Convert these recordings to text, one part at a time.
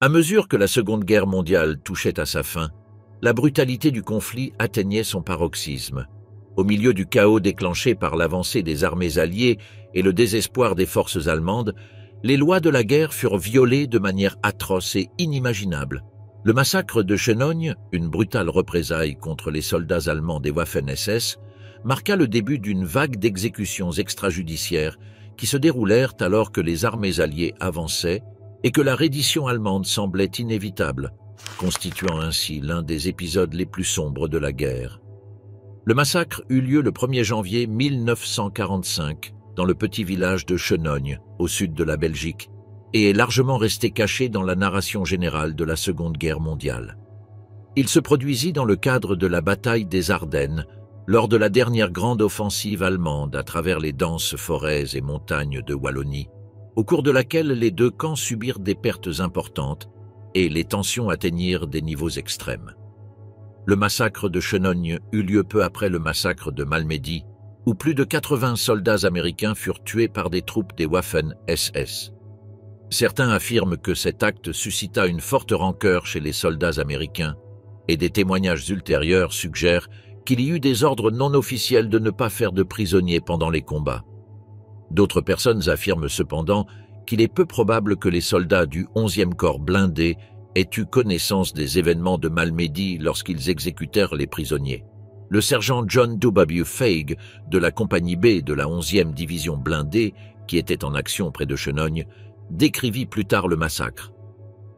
À mesure que la Seconde Guerre mondiale touchait à sa fin, la brutalité du conflit atteignait son paroxysme. Au milieu du chaos déclenché par l'avancée des armées alliées et le désespoir des forces allemandes, les lois de la guerre furent violées de manière atroce et inimaginable. Le massacre de Chenogne, une brutale représaille contre les soldats allemands des Waffen-SS, marqua le début d'une vague d'exécutions extrajudiciaires qui se déroulèrent alors que les armées alliées avançaient et que la reddition allemande semblait inévitable, constituant ainsi l'un des épisodes les plus sombres de la guerre. Le massacre eut lieu le 1er janvier 1945 dans le petit village de Chenogne, au sud de la Belgique, et est largement resté caché dans la narration générale de la Seconde Guerre mondiale. Il se produisit dans le cadre de la bataille des Ardennes, lors de la dernière grande offensive allemande à travers les denses forêts et montagnes de Wallonie, au cours de laquelle les deux camps subirent des pertes importantes et les tensions atteignirent des niveaux extrêmes. Le massacre de Chenogne eut lieu peu après le massacre de Malmedy, où plus de 80 soldats américains furent tués par des troupes des Waffen-SS. Certains affirment que cet acte suscita une forte rancœur chez les soldats américains, et des témoignages ultérieurs suggèrent qu'il y eut des ordres non officiels de ne pas faire de prisonniers pendant les combats. D'autres personnes affirment cependant qu'il est peu probable que les soldats du 11e corps blindé aient eu connaissance des événements de Malmedy lorsqu'ils exécutèrent les prisonniers. Le sergent John W. Feig de la compagnie B de la 11e division blindée, qui était en action près de Chenogne, décrivit plus tard le massacre.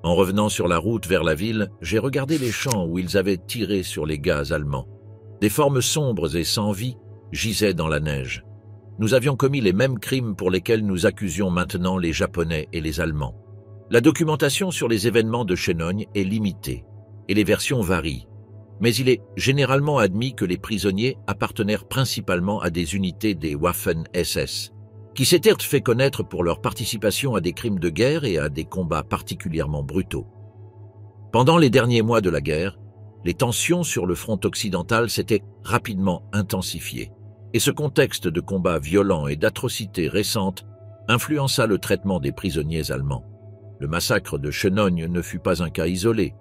En revenant sur la route vers la ville, j'ai regardé les champs où ils avaient tiré sur les gaz allemands. Des formes sombres et sans vie gisaient dans la neige. Nous avions commis les mêmes crimes pour lesquels nous accusions maintenant les Japonais et les Allemands. La documentation sur les événements de Chenogne est limitée, et les versions varient. Mais il est généralement admis que les prisonniers appartenèrent principalement à des unités des Waffen-SS, qui s'étaient fait connaître pour leur participation à des crimes de guerre et à des combats particulièrement brutaux. Pendant les derniers mois de la guerre, les tensions sur le front occidental s'étaient rapidement intensifiées, et ce contexte de combats violents et d'atrocités récentes influença le traitement des prisonniers allemands. Le massacre de Chenogne ne fut pas un cas isolé.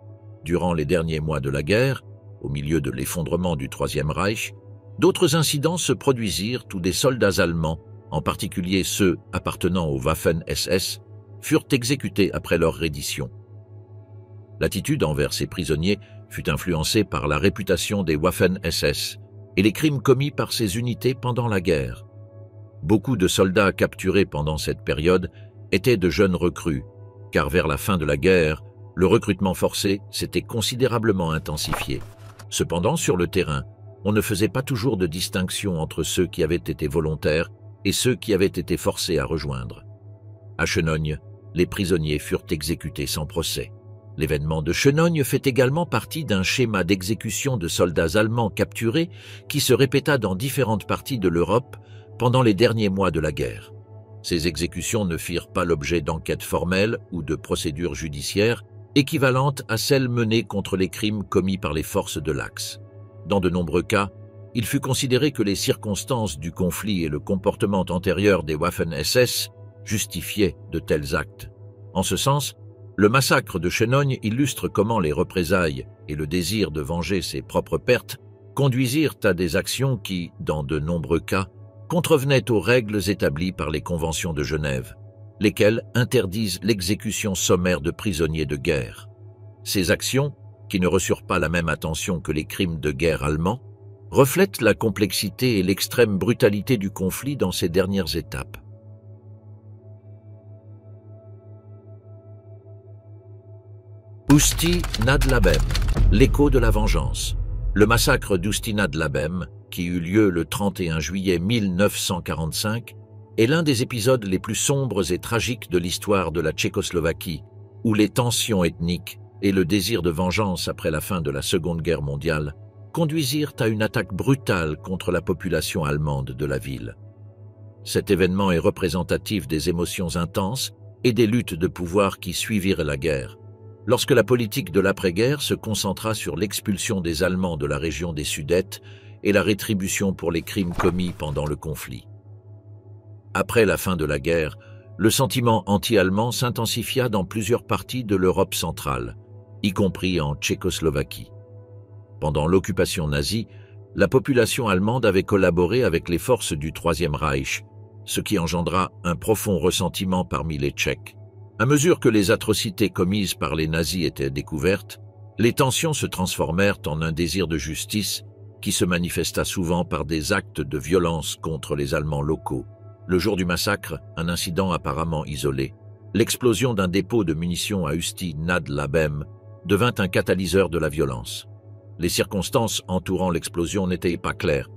Durant les derniers mois de la guerre, au milieu de l'effondrement du Troisième Reich, d'autres incidents se produisirent où des soldats allemands, en particulier ceux appartenant aux Waffen-SS, furent exécutés après leur reddition. L'attitude envers ces prisonniers fut influencée par la réputation des Waffen-SS et les crimes commis par ces unités pendant la guerre. Beaucoup de soldats capturés pendant cette période étaient de jeunes recrues, car vers la fin de la guerre, le recrutement forcé s'était considérablement intensifié. Cependant, sur le terrain, on ne faisait pas toujours de distinction entre ceux qui avaient été volontaires et ceux qui avaient été forcés à rejoindre. À Chenogne, les prisonniers furent exécutés sans procès. L'événement de Chenogne fait également partie d'un schéma d'exécution de soldats allemands capturés qui se répéta dans différentes parties de l'Europe pendant les derniers mois de la guerre. Ces exécutions ne firent pas l'objet d'enquêtes formelles ou de procédures judiciaires équivalentes à celles menées contre les crimes commis par les forces de l'Axe. Dans de nombreux cas, il fut considéré que les circonstances du conflit et le comportement antérieur des Waffen-SS justifiaient de tels actes. En ce sens, le massacre de Chenogne illustre comment les représailles et le désir de venger ses propres pertes conduisirent à des actions qui, dans de nombreux cas, contrevenaient aux règles établies par les conventions de Genève, lesquelles interdisent l'exécution sommaire de prisonniers de guerre. Ces actions, qui ne reçurent pas la même attention que les crimes de guerre allemands, reflètent la complexité et l'extrême brutalité du conflit dans ses dernières étapes. Ousti nad Labem, l'écho de la vengeance. Le massacre d'Ousti nad Labem, qui eut lieu le 31 juillet 1945, est l'un des épisodes les plus sombres et tragiques de l'histoire de la Tchécoslovaquie, où les tensions ethniques et le désir de vengeance après la fin de la Seconde Guerre mondiale conduisirent à une attaque brutale contre la population allemande de la ville. Cet événement est représentatif des émotions intenses et des luttes de pouvoir qui suivirent la guerre, lorsque la politique de l'après-guerre se concentra sur l'expulsion des Allemands de la région des Sudètes et la rétribution pour les crimes commis pendant le conflit. Après la fin de la guerre, le sentiment anti-allemand s'intensifia dans plusieurs parties de l'Europe centrale, y compris en Tchécoslovaquie. Pendant l'occupation nazie, la population allemande avait collaboré avec les forces du Troisième Reich, ce qui engendra un profond ressentiment parmi les Tchèques. À mesure que les atrocités commises par les nazis étaient découvertes, les tensions se transformèrent en un désir de justice qui se manifesta souvent par des actes de violence contre les Allemands locaux. Le jour du massacre, un incident apparemment isolé, l'explosion d'un dépôt de munitions à Ústí nad Labem devint un catalyseur de la violence. Les circonstances entourant l'explosion n'étaient pas claires,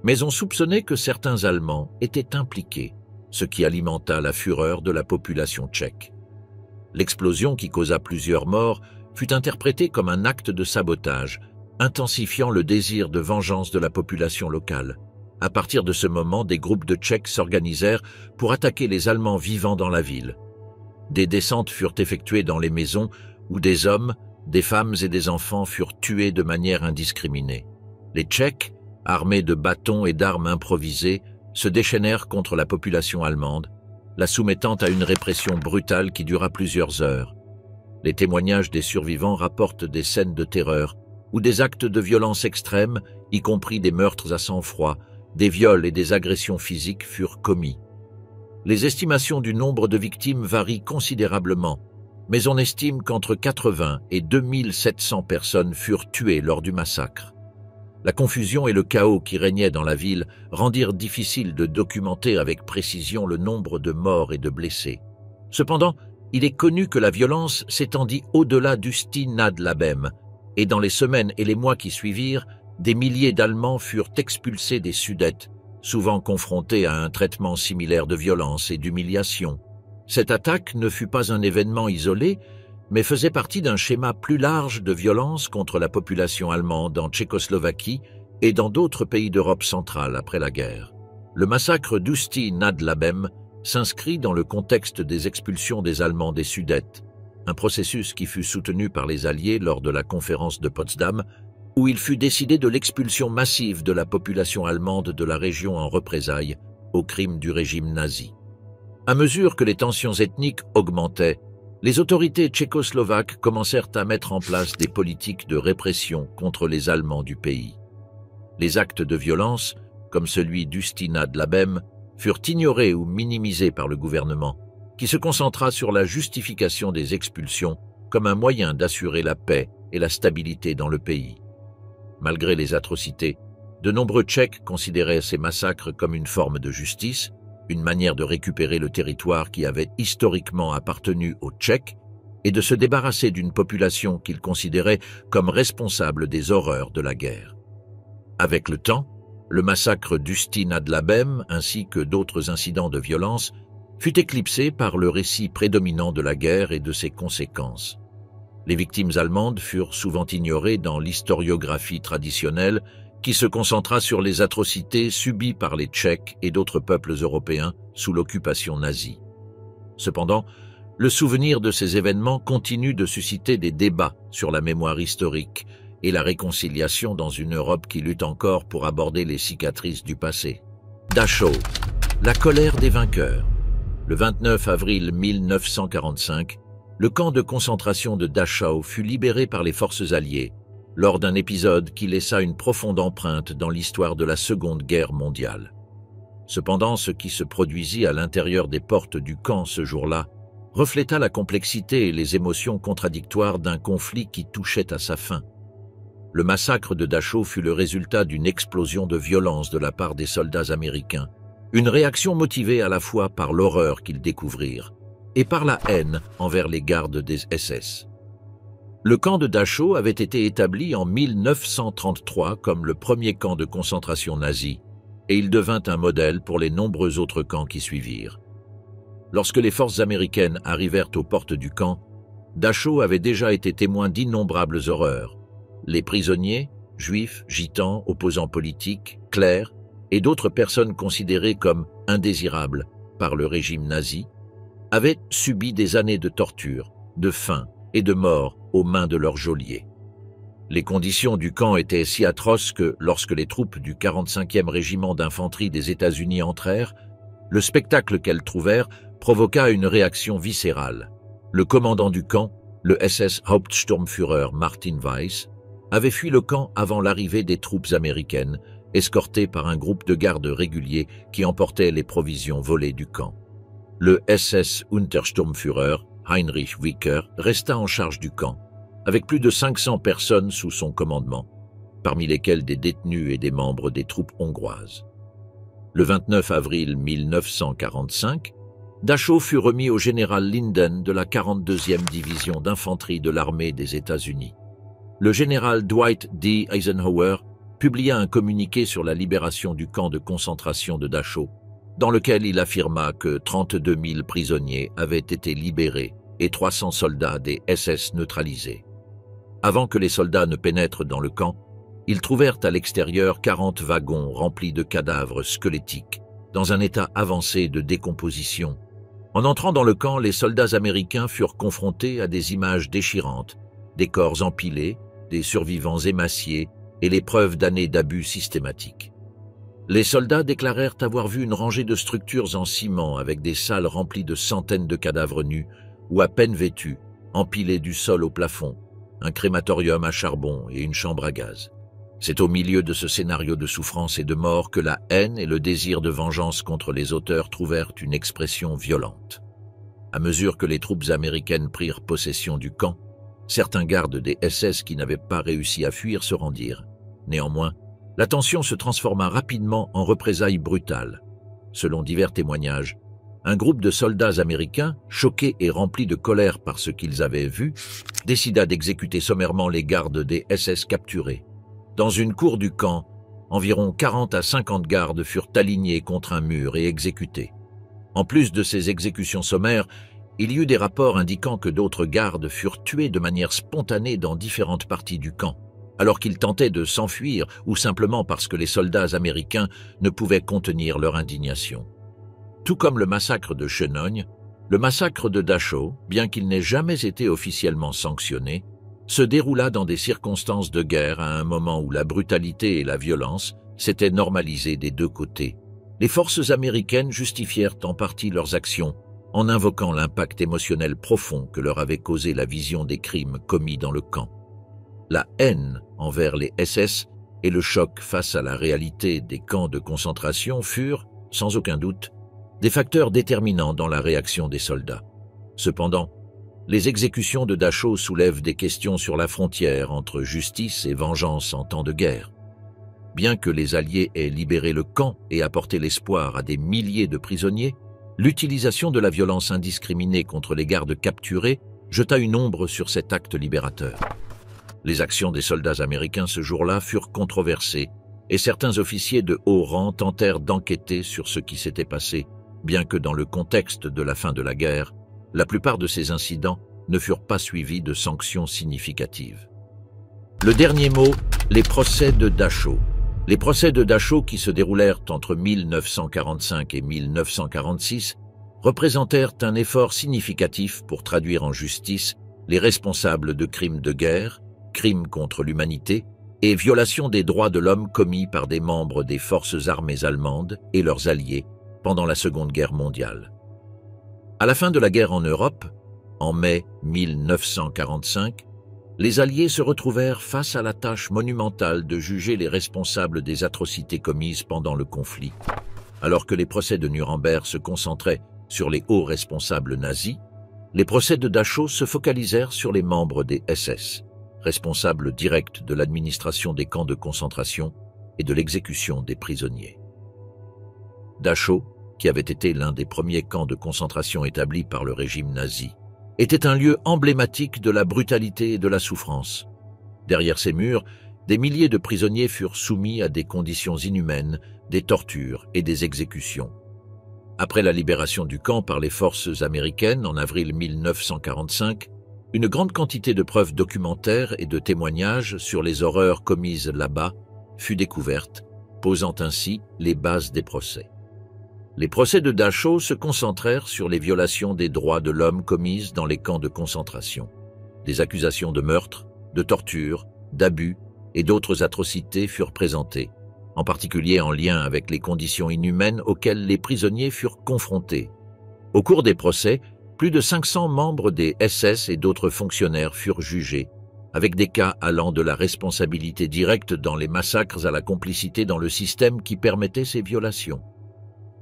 mais on soupçonnait que certains Allemands étaient impliqués, ce qui alimenta la fureur de la population tchèque. L'explosion, qui causa plusieurs morts, fut interprétée comme un acte de sabotage, intensifiant le désir de vengeance de la population locale. À partir de ce moment, des groupes de Tchèques s'organisèrent pour attaquer les Allemands vivant dans la ville. Des descentes furent effectuées dans les maisons où des hommes, des femmes et des enfants furent tués de manière indiscriminée. Les Tchèques, armés de bâtons et d'armes improvisées, se déchaînèrent contre la population allemande, la soumettant à une répression brutale qui dura plusieurs heures. Les témoignages des survivants rapportent des scènes de terreur, où des actes de violence extrême, y compris des meurtres à sang-froid, des viols et des agressions physiques furent commis. Les estimations du nombre de victimes varient considérablement, mais on estime qu'entre 80 et 2700 personnes furent tuées lors du massacre. La confusion et le chaos qui régnaient dans la ville rendirent difficile de documenter avec précision le nombre de morts et de blessés. Cependant, il est connu que la violence s'étendit au-delà d'Ústí nad Labem, et dans les semaines et les mois qui suivirent, des milliers d'Allemands furent expulsés des Sudètes, souvent confrontés à un traitement similaire de violence et d'humiliation. Cette attaque ne fut pas un événement isolé, mais faisait partie d'un schéma plus large de violence contre la population allemande en Tchécoslovaquie et dans d'autres pays d'Europe centrale après la guerre. Le massacre d'Ústí nad Labem s'inscrit dans le contexte des expulsions des Allemands des Sudètes, un processus qui fut soutenu par les Alliés lors de la conférence de Potsdam, où il fut décidé de l'expulsion massive de la population allemande de la région en représailles aux crimes du régime nazi. À mesure que les tensions ethniques augmentaient, les autorités tchécoslovaques commencèrent à mettre en place des politiques de répression contre les Allemands du pays. Les actes de violence, comme celui d'Ústí nad Labem, furent ignorés ou minimisés par le gouvernement, qui se concentra sur la justification des expulsions comme un moyen d'assurer la paix et la stabilité dans le pays. Malgré les atrocités, de nombreux Tchèques considéraient ces massacres comme une forme de justice, une manière de récupérer le territoire qui avait historiquement appartenu aux Tchèques et de se débarrasser d'une population qu'ils considéraient comme responsable des horreurs de la guerre. Avec le temps, le massacre d'Ústí nad Labem ainsi que d'autres incidents de violence fut éclipsé par le récit prédominant de la guerre et de ses conséquences. Les victimes allemandes furent souvent ignorées dans l'historiographie traditionnelle qui se concentra sur les atrocités subies par les Tchèques et d'autres peuples européens sous l'occupation nazie. Cependant, le souvenir de ces événements continue de susciter des débats sur la mémoire historique et la réconciliation dans une Europe qui lutte encore pour aborder les cicatrices du passé. Dachau, la colère des vainqueurs. Le 29 avril 1945, le camp de concentration de Dachau fut libéré par les forces alliées, lors d'un épisode qui laissa une profonde empreinte dans l'histoire de la Seconde Guerre mondiale. Cependant, ce qui se produisit à l'intérieur des portes du camp ce jour-là refléta la complexité et les émotions contradictoires d'un conflit qui touchait à sa fin. Le massacre de Dachau fut le résultat d'une explosion de violence de la part des soldats américains, une réaction motivée à la fois par l'horreur qu'ils découvrirent et par la haine envers les gardes des SS. Le camp de Dachau avait été établi en 1933 comme le premier camp de concentration nazi, et il devint un modèle pour les nombreux autres camps qui suivirent. Lorsque les forces américaines arrivèrent aux portes du camp, Dachau avait déjà été témoin d'innombrables horreurs. Les prisonniers, juifs, gitans, opposants politiques, clercs et d'autres personnes considérées comme indésirables par le régime nazi, avaient subi des années de torture, de faim et de mort aux mains de leurs geôliers. Les conditions du camp étaient si atroces que, lorsque les troupes du 45e régiment d'infanterie des États-Unis entrèrent, le spectacle qu'elles trouvèrent provoqua une réaction viscérale. Le commandant du camp, le SS Hauptsturmführer Martin Weiss, avait fui le camp avant l'arrivée des troupes américaines, escorté par un groupe de gardes réguliers qui emportaient les provisions volées du camp. Le SS Untersturmführer Heinrich Wicker resta en charge du camp, avec plus de 500 personnes sous son commandement, parmi lesquelles des détenus et des membres des troupes hongroises. Le 29 avril 1945, Dachau fut remis au général Linden de la 42e division d'infanterie de l'armée des États-Unis. Le général Dwight D. Eisenhower publia un communiqué sur la libération du camp de concentration de Dachau, dans lequel il affirma que 32 000 prisonniers avaient été libérés et 300 soldats des SS neutralisés. Avant que les soldats ne pénètrent dans le camp, ils trouvèrent à l'extérieur 40 wagons remplis de cadavres squelettiques, dans un état avancé de décomposition. En entrant dans le camp, les soldats américains furent confrontés à des images déchirantes, des corps empilés, des survivants émaciés et les preuves d'années d'abus systématiques. Les soldats déclarèrent avoir vu une rangée de structures en ciment avec des salles remplies de centaines de cadavres nus ou à peine vêtus, empilés du sol au plafond, un crématorium à charbon et une chambre à gaz. C'est au milieu de ce scénario de souffrance et de mort que la haine et le désir de vengeance contre les auteurs trouvèrent une expression violente. À mesure que les troupes américaines prirent possession du camp, certains gardes des SS qui n'avaient pas réussi à fuir se rendirent. Néanmoins, la tension se transforma rapidement en représailles brutales. Selon divers témoignages, un groupe de soldats américains, choqués et remplis de colère par ce qu'ils avaient vu, décida d'exécuter sommairement les gardes des SS capturés. Dans une cour du camp, environ 40 à 50 gardes furent alignés contre un mur et exécutés. En plus de ces exécutions sommaires, il y eut des rapports indiquant que d'autres gardes furent tués de manière spontanée dans différentes parties du camp, alors qu'ils tentaient de s'enfuir ou simplement parce que les soldats américains ne pouvaient contenir leur indignation. Tout comme le massacre de Chenogne, le massacre de Dachau, bien qu'il n'ait jamais été officiellement sanctionné, se déroula dans des circonstances de guerre à un moment où la brutalité et la violence s'étaient normalisées des deux côtés. Les forces américaines justifièrent en partie leurs actions en invoquant l'impact émotionnel profond que leur avait causé la vision des crimes commis dans le camp. La haine envers les SS et le choc face à la réalité des camps de concentration furent, sans aucun doute, des facteurs déterminants dans la réaction des soldats. Cependant, les exécutions de Dachau soulèvent des questions sur la frontière entre justice et vengeance en temps de guerre. Bien que les Alliés aient libéré le camp et apporté l'espoir à des milliers de prisonniers, l'utilisation de la violence indiscriminée contre les gardes capturés jeta une ombre sur cet acte libérateur. Les actions des soldats américains ce jour-là furent controversées et certains officiers de haut rang tentèrent d'enquêter sur ce qui s'était passé, bien que dans le contexte de la fin de la guerre, la plupart de ces incidents ne furent pas suivis de sanctions significatives. Le dernier mot, les procès de Dachau. Les procès de Dachau, qui se déroulèrent entre 1945 et 1946, représentèrent un effort significatif pour traduire en justice les responsables de crimes de guerre, crimes contre l'humanité et violations des droits de l'homme commis par des membres des forces armées allemandes et leurs alliés pendant la Seconde Guerre mondiale. À la fin de la guerre en Europe, en mai 1945, les Alliés se retrouvèrent face à la tâche monumentale de juger les responsables des atrocités commises pendant le conflit. Alors que les procès de Nuremberg se concentraient sur les hauts responsables nazis, les procès de Dachau se focalisèrent sur les membres des SS, responsables directs de l'administration des camps de concentration et de l'exécution des prisonniers. Dachau, qui avait été l'un des premiers camps de concentration établis par le régime nazi, était un lieu emblématique de la brutalité et de la souffrance. Derrière ces murs, des milliers de prisonniers furent soumis à des conditions inhumaines, des tortures et des exécutions. Après la libération du camp par les forces américaines en avril 1945, une grande quantité de preuves documentaires et de témoignages sur les horreurs commises là-bas fut découverte, posant ainsi les bases des procès. Les procès de Dachau se concentrèrent sur les violations des droits de l'homme commises dans les camps de concentration. Des accusations de meurtre, de torture, d'abus et d'autres atrocités furent présentées, en particulier en lien avec les conditions inhumaines auxquelles les prisonniers furent confrontés. Au cours des procès, plus de 500 membres des SS et d'autres fonctionnaires furent jugés, avec des cas allant de la responsabilité directe dans les massacres à la complicité dans le système qui permettait ces violations.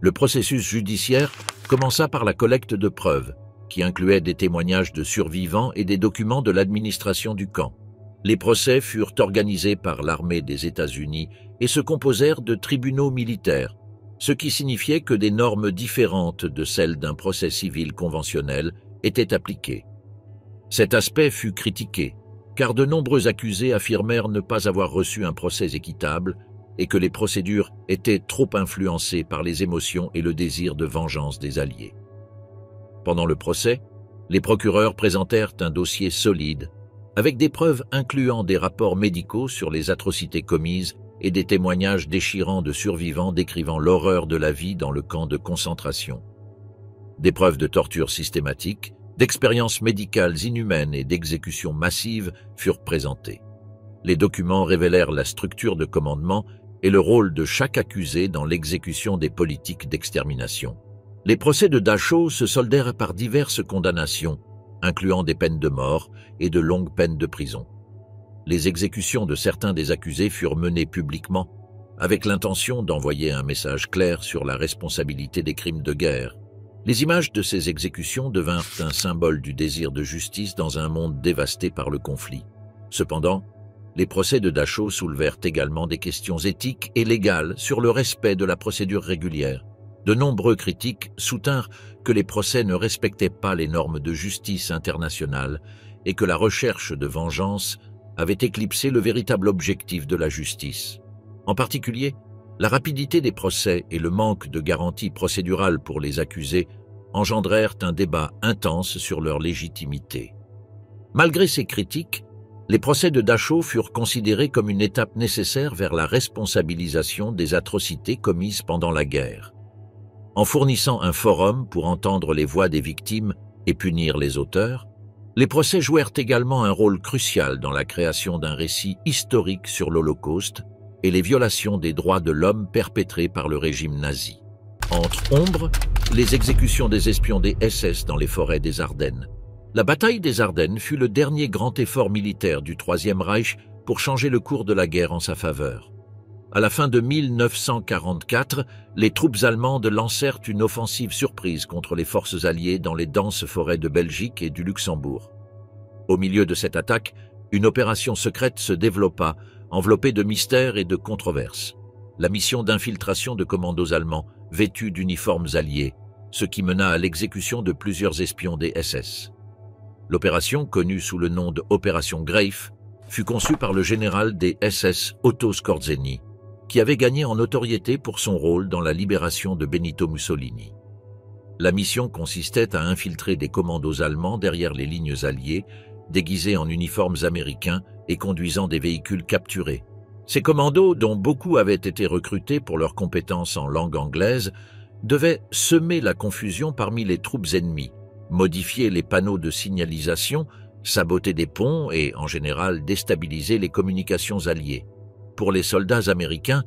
Le processus judiciaire commença par la collecte de preuves, qui incluait des témoignages de survivants et des documents de l'administration du camp. Les procès furent organisés par l'armée des États-Unis et se composèrent de tribunaux militaires, ce qui signifiait que des normes différentes de celles d'un procès civil conventionnel étaient appliquées. Cet aspect fut critiqué, car de nombreux accusés affirmèrent ne pas avoir reçu un procès équitable et que les procédures étaient trop influencées par les émotions et le désir de vengeance des Alliés. Pendant le procès, les procureurs présentèrent un dossier solide, avec des preuves incluant des rapports médicaux sur les atrocités commises et des témoignages déchirants de survivants décrivant l'horreur de la vie dans le camp de concentration. Des preuves de torture systématique, d'expériences médicales inhumaines et d'exécutions massives furent présentées. Les documents révélèrent la structure de commandement et le rôle de chaque accusé dans l'exécution des politiques d'extermination. Les procès de Dachau se soldèrent par diverses condamnations, incluant des peines de mort et de longues peines de prison. Les exécutions de certains des accusés furent menées publiquement, avec l'intention d'envoyer un message clair sur la responsabilité des crimes de guerre. Les images de ces exécutions devinrent un symbole du désir de justice dans un monde dévasté par le conflit. Cependant, les procès de Dachau soulevèrent également des questions éthiques et légales sur le respect de la procédure régulière. De nombreux critiques soutinrent que les procès ne respectaient pas les normes de justice internationale et que la recherche de vengeance avait éclipsé le véritable objectif de la justice. En particulier, la rapidité des procès et le manque de garanties procédurales pour les accusés engendrèrent un débat intense sur leur légitimité. Malgré ces critiques, les procès de Dachau furent considérés comme une étape nécessaire vers la responsabilisation des atrocités commises pendant la guerre. En fournissant un forum pour entendre les voix des victimes et punir les auteurs, les procès jouèrent également un rôle crucial dans la création d'un récit historique sur l'Holocauste et les violations des droits de l'homme perpétrées par le régime nazi. Entre ombres, les exécutions des espions des SS dans les forêts des Ardennes. La bataille des Ardennes fut le dernier grand effort militaire du Troisième Reich pour changer le cours de la guerre en sa faveur. À la fin de 1944, les troupes allemandes lancèrent une offensive surprise contre les forces alliées dans les denses forêts de Belgique et du Luxembourg. Au milieu de cette attaque, une opération secrète se développa, enveloppée de mystères et de controverses. La mission d'infiltration de commandos allemands, vêtus d'uniformes alliés, ce qui mena à l'exécution de plusieurs espions des SS. L'opération, connue sous le nom de Opération Greif, fut conçue par le général des SS Otto Skorzeny, qui avait gagné en notoriété pour son rôle dans la libération de Benito Mussolini. La mission consistait à infiltrer des commandos allemands derrière les lignes alliées, déguisés en uniformes américains et conduisant des véhicules capturés. Ces commandos, dont beaucoup avaient été recrutés pour leurs compétences en langue anglaise, devaient semer la confusion parmi les troupes ennemies, modifier les panneaux de signalisation, saboter des ponts et, en général, déstabiliser les communications alliées. Pour les soldats américains,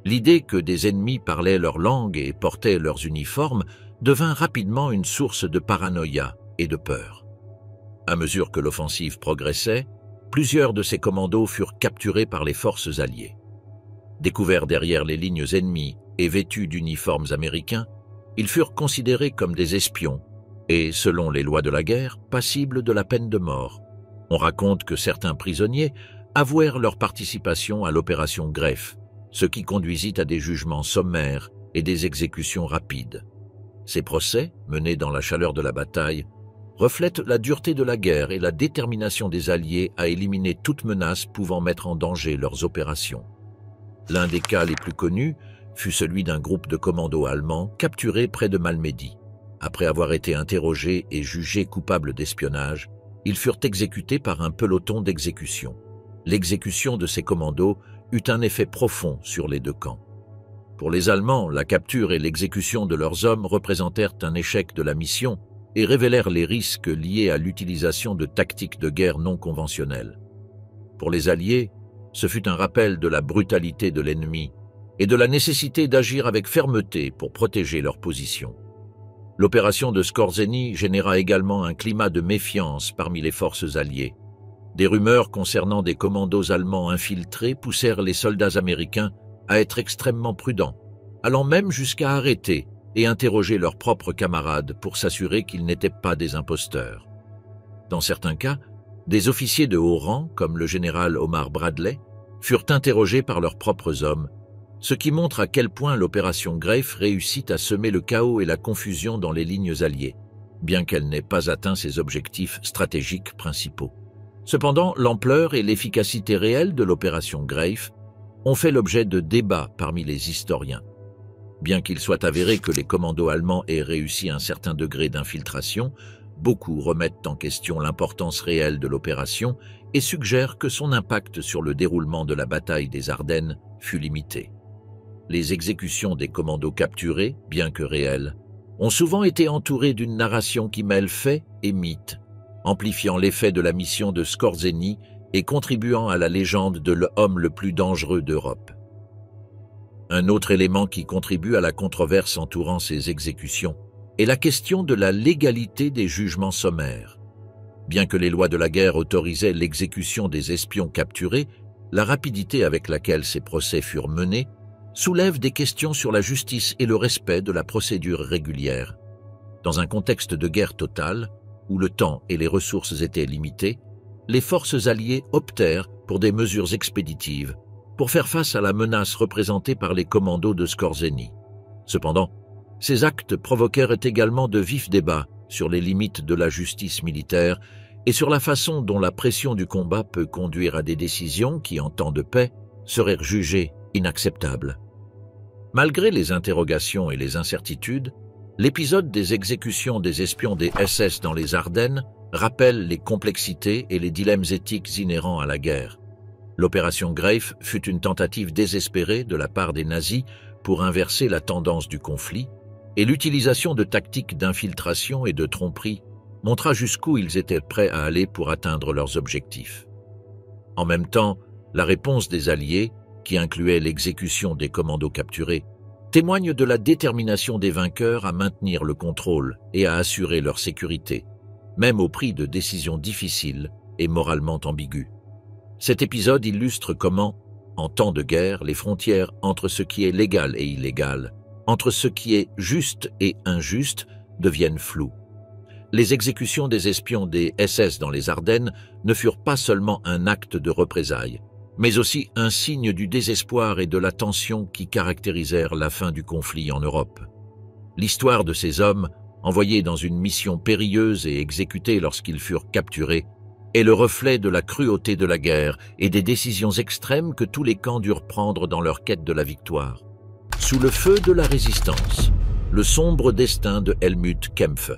l'idée que des ennemis parlaient leur langue et portaient leurs uniformes devint rapidement une source de paranoïa et de peur. À mesure que l'offensive progressait, plusieurs de ces commandos furent capturés par les forces alliées. Découverts derrière les lignes ennemies et vêtus d'uniformes américains, ils furent considérés comme des espions et, selon les lois de la guerre, passibles de la peine de mort. On raconte que certains prisonniers avouèrent leur participation à l'opération Greif, ce qui conduisit à des jugements sommaires et des exécutions rapides. Ces procès, menés dans la chaleur de la bataille, reflètent la dureté de la guerre et la détermination des Alliés à éliminer toute menace pouvant mettre en danger leurs opérations. L'un des cas les plus connus fut celui d'un groupe de commandos allemands capturés près de Malmedy. Après avoir été interrogés et jugés coupables d'espionnage, ils furent exécutés par un peloton d'exécution. L'exécution de ces commandos eut un effet profond sur les deux camps. Pour les Allemands, la capture et l'exécution de leurs hommes représentèrent un échec de la mission et révélèrent les risques liés à l'utilisation de tactiques de guerre non conventionnelles. Pour les Alliés, ce fut un rappel de la brutalité de l'ennemi et de la nécessité d'agir avec fermeté pour protéger leur position. L'opération de Skorzeny généra également un climat de méfiance parmi les forces alliées. Des rumeurs concernant des commandos allemands infiltrés poussèrent les soldats américains à être extrêmement prudents, allant même jusqu'à arrêter et interroger leurs propres camarades pour s'assurer qu'ils n'étaient pas des imposteurs. Dans certains cas, des officiers de haut rang, comme le général Omar Bradley, furent interrogés par leurs propres hommes, ce qui montre à quel point l'opération Greif réussit à semer le chaos et la confusion dans les lignes alliées, bien qu'elle n'ait pas atteint ses objectifs stratégiques principaux. Cependant, l'ampleur et l'efficacité réelle de l'opération Greif ont fait l'objet de débats parmi les historiens. Bien qu'il soit avéré que les commandos allemands aient réussi un certain degré d'infiltration, beaucoup remettent en question l'importance réelle de l'opération et suggèrent que son impact sur le déroulement de la bataille des Ardennes fut limité. Les exécutions des commandos capturés, bien que réelles, ont souvent été entourées d'une narration qui mêle faits et mythes, amplifiant l'effet de la mission de Skorzeny et contribuant à la légende de l'homme le plus dangereux d'Europe. Un autre élément qui contribue à la controverse entourant ces exécutions est la question de la légalité des jugements sommaires. Bien que les lois de la guerre autorisaient l'exécution des espions capturés, la rapidité avec laquelle ces procès furent menés soulève des questions sur la justice et le respect de la procédure régulière. Dans un contexte de guerre totale, où le temps et les ressources étaient limités, les forces alliées optèrent pour des mesures expéditives pour faire face à la menace représentée par les commandos de Skorzeny. Cependant, ces actes provoquèrent également de vifs débats sur les limites de la justice militaire et sur la façon dont la pression du combat peut conduire à des décisions qui, en temps de paix, seraient jugées inacceptables. Malgré les interrogations et les incertitudes, l'épisode des exécutions des espions des SS dans les Ardennes rappelle les complexités et les dilemmes éthiques inhérents à la guerre. L'opération Greif fut une tentative désespérée de la part des nazis pour inverser la tendance du conflit, et l'utilisation de tactiques d'infiltration et de tromperie montra jusqu'où ils étaient prêts à aller pour atteindre leurs objectifs. En même temps, la réponse des Alliés, qui incluait l'exécution des commandos capturés, témoigne de la détermination des vainqueurs à maintenir le contrôle et à assurer leur sécurité, même au prix de décisions difficiles et moralement ambiguës. Cet épisode illustre comment, en temps de guerre, les frontières entre ce qui est légal et illégal, entre ce qui est juste et injuste, deviennent floues. Les exécutions des espions des SS dans les Ardennes ne furent pas seulement un acte de représailles, mais aussi un signe du désespoir et de la tension qui caractérisèrent la fin du conflit en Europe. L'histoire de ces hommes, envoyés dans une mission périlleuse et exécutés lorsqu'ils furent capturés, est le reflet de la cruauté de la guerre et des décisions extrêmes que tous les camps durent prendre dans leur quête de la victoire. Sous le feu de la résistance, le sombre destin de Helmut Kempf.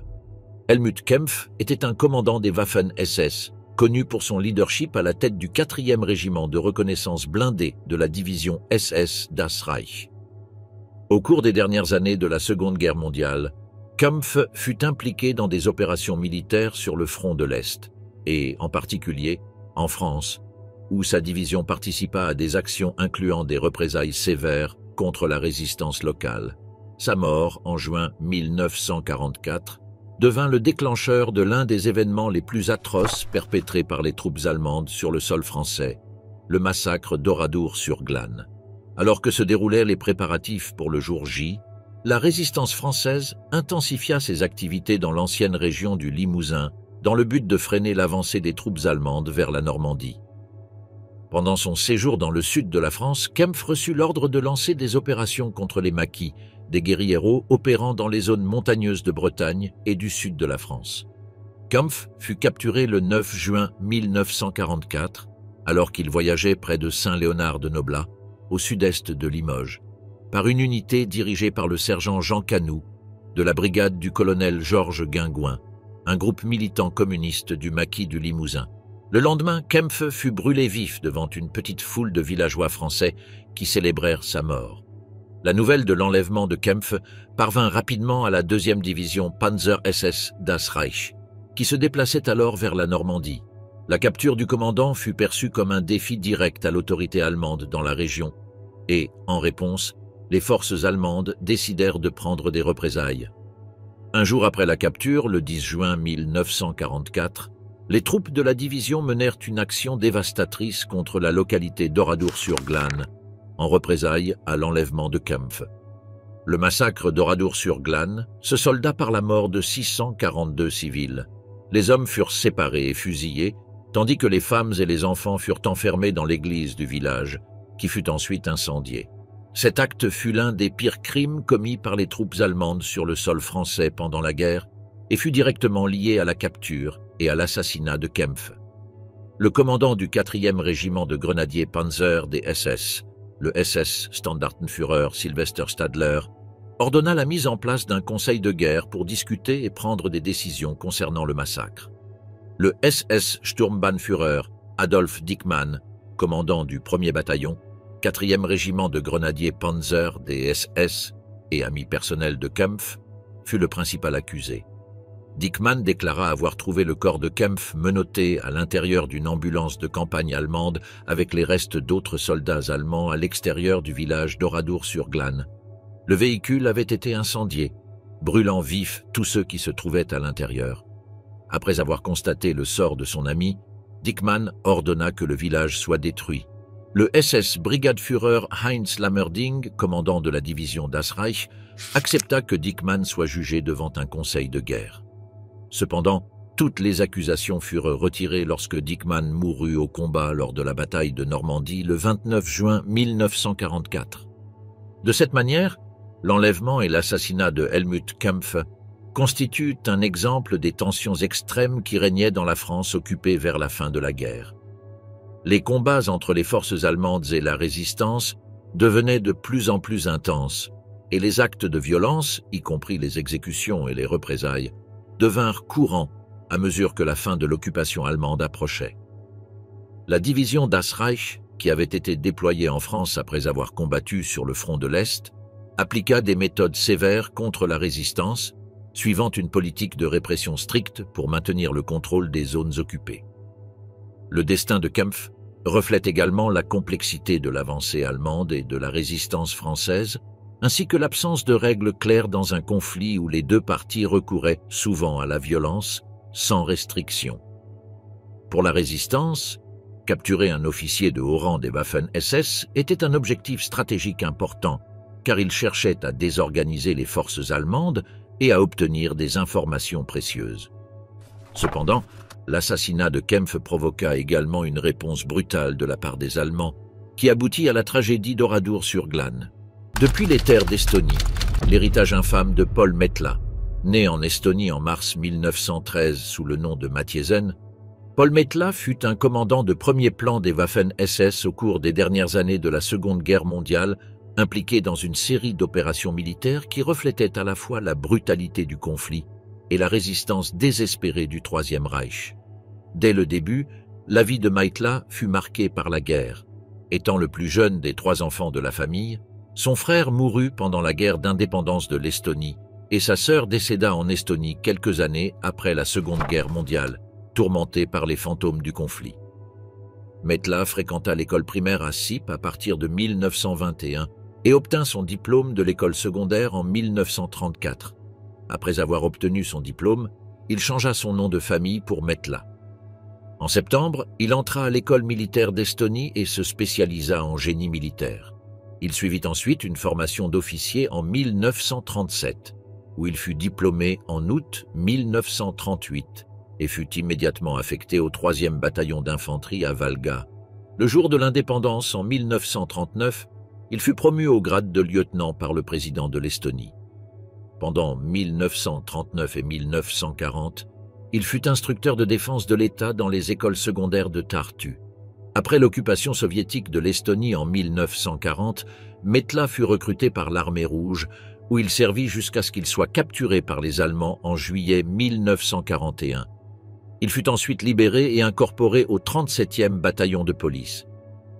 Helmut Kempf était un commandant des Waffen-SS, connu pour son leadership à la tête du 4e régiment de reconnaissance blindé de la division SS Das Reich. Au cours des dernières années de la Seconde Guerre mondiale, Kempf fut impliqué dans des opérations militaires sur le front de l'Est, et en particulier en France, où sa division participa à des actions incluant des représailles sévères contre la résistance locale. Sa mort, en juin 1944, devint le déclencheur de l'un des événements les plus atroces perpétrés par les troupes allemandes sur le sol français, le massacre d'Oradour-sur-Glane. Alors que se déroulaient les préparatifs pour le jour J, la résistance française intensifia ses activités dans l'ancienne région du Limousin, dans le but de freiner l'avancée des troupes allemandes vers la Normandie. Pendant son séjour dans le sud de la France, Kempf reçut l'ordre de lancer des opérations contre les maquis, des guérilleros opérant dans les zones montagneuses de Bretagne et du sud de la France. Kempf fut capturé le 9 juin 1944, alors qu'il voyageait près de Saint-Léonard-de-Noblat, au sud-est de Limoges, par une unité dirigée par le sergent Jean Canoux, de la brigade du colonel Georges Guingouin, un groupe militant communiste du maquis du Limousin. Le lendemain, Kempf fut brûlé vif devant une petite foule de villageois français qui célébrèrent sa mort. La nouvelle de l'enlèvement de Kempf parvint rapidement à la 2e division Panzer-SS Das Reich, qui se déplaçait alors vers la Normandie. La capture du commandant fut perçue comme un défi direct à l'autorité allemande dans la région, et, en réponse, les forces allemandes décidèrent de prendre des représailles. Un jour après la capture, le 10 juin 1944, les troupes de la division menèrent une action dévastatrice contre la localité d'Oradour-sur-Glane, en représailles à l'enlèvement de Kempf. Le massacre d'Oradour-sur-Glane se solda par la mort de 642 civils. Les hommes furent séparés et fusillés, tandis que les femmes et les enfants furent enfermés dans l'église du village, qui fut ensuite incendiée. Cet acte fut l'un des pires crimes commis par les troupes allemandes sur le sol français pendant la guerre et fut directement lié à la capture et à l'assassinat de Kempf. Le commandant du 4e régiment de grenadiers Panzer des SS, le SS Standartenführer Sylvester Stadler, ordonna la mise en place d'un conseil de guerre pour discuter et prendre des décisions concernant le massacre. Le SS Sturmbannführer Adolf Dickmann, commandant du 1er bataillon, 4e régiment de grenadiers Panzer des SS et ami personnel de Kempf, fut le principal accusé. Dickmann déclara avoir trouvé le corps de Kempf menotté à l'intérieur d'une ambulance de campagne allemande avec les restes d'autres soldats allemands à l'extérieur du village d'Oradour-sur-Glane. Le véhicule avait été incendié, brûlant vifs tous ceux qui se trouvaient à l'intérieur. Après avoir constaté le sort de son ami, Dickmann ordonna que le village soit détruit. Le SS Brigadeführer Heinz Lammerding, commandant de la division Das Reich, accepta que Dickmann soit jugé devant un conseil de guerre. Cependant, toutes les accusations furent retirées lorsque Dickmann mourut au combat lors de la bataille de Normandie le 29 juin 1944. De cette manière, l'enlèvement et l'assassinat de Helmut Kempf constituent un exemple des tensions extrêmes qui régnaient dans la France occupée vers la fin de la guerre. Les combats entre les forces allemandes et la résistance devenaient de plus en plus intenses, et les actes de violence, y compris les exécutions et les représailles, devinrent courants à mesure que la fin de l'occupation allemande approchait. La division Das Reich, qui avait été déployée en France après avoir combattu sur le front de l'Est, appliqua des méthodes sévères contre la résistance, suivant une politique de répression stricte pour maintenir le contrôle des zones occupées. Le destin de Kempf reflète également la complexité de l'avancée allemande et de la résistance française, ainsi que l'absence de règles claires dans un conflit où les deux parties recouraient souvent à la violence, sans restriction. Pour la résistance, capturer un officier de haut rang des Waffen-SS était un objectif stratégique important, car il cherchait à désorganiser les forces allemandes et à obtenir des informations précieuses. Cependant, l'assassinat de Kempf provoqua également une réponse brutale de la part des Allemands, qui aboutit à la tragédie d'Oradour-sur-Glane. Depuis les terres d'Estonie, l'héritage infâme de Paul Metla, né en Estonie en mars 1913 sous le nom de Mathiesen, Paul Metla fut un commandant de premier plan des Waffen-SS au cours des dernières années de la Seconde Guerre mondiale, impliqué dans une série d'opérations militaires qui reflétaient à la fois la brutalité du conflit et la résistance désespérée du Troisième Reich. Dès le début, la vie de Meitla fut marquée par la guerre. Étant le plus jeune des 3 enfants de la famille, son frère mourut pendant la guerre d'indépendance de l'Estonie et sa sœur décéda en Estonie quelques années après la Seconde Guerre mondiale, tourmentée par les fantômes du conflit. Meitla fréquenta l'école primaire à Sip à partir de 1921 et obtint son diplôme de l'école secondaire en 1934. Après avoir obtenu son diplôme, il changea son nom de famille pour Metla. En septembre, il entra à l'école militaire d'Estonie et se spécialisa en génie militaire. Il suivit ensuite une formation d'officier en 1937, où il fut diplômé en août 1938 et fut immédiatement affecté au 3e bataillon d'infanterie à Valga. Le jour de l'indépendance en 1939, il fut promu au grade de lieutenant par le président de l'Estonie. Pendant 1939 et 1940, il fut instructeur de défense de l'État dans les écoles secondaires de Tartu. Après l'occupation soviétique de l'Estonie en 1940, Metla fut recruté par l'Armée rouge, où il servit jusqu'à ce qu'il soit capturé par les Allemands en juillet 1941. Il fut ensuite libéré et incorporé au 37e bataillon de police.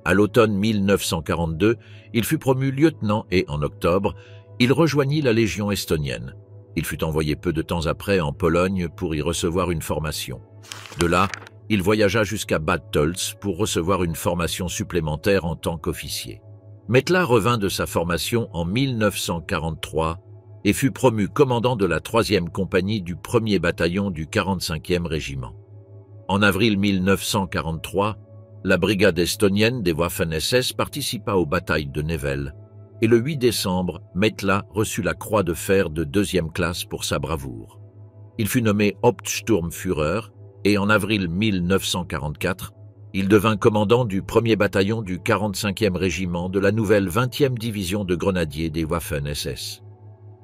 À l'automne 1942, il fut promu lieutenant et, en octobre, il rejoignit la Légion estonienne. Il fut envoyé peu de temps après en Pologne pour y recevoir une formation. De là, il voyagea jusqu'à Bad Tölz pour recevoir une formation supplémentaire en tant qu'officier. Metla revint de sa formation en 1943 et fut promu commandant de la 3e compagnie du 1er bataillon du 45e régiment. En avril 1943, la brigade estonienne des Waffen-SS participa aux batailles de Nivelle, et le 8 décembre, Metla reçut la croix de fer de 2e classe pour sa bravoure. Il fut nommé Hauptsturmführer et en avril 1944, il devint commandant du 1er bataillon du 45e régiment de la nouvelle 20e division de grenadiers des Waffen-SS.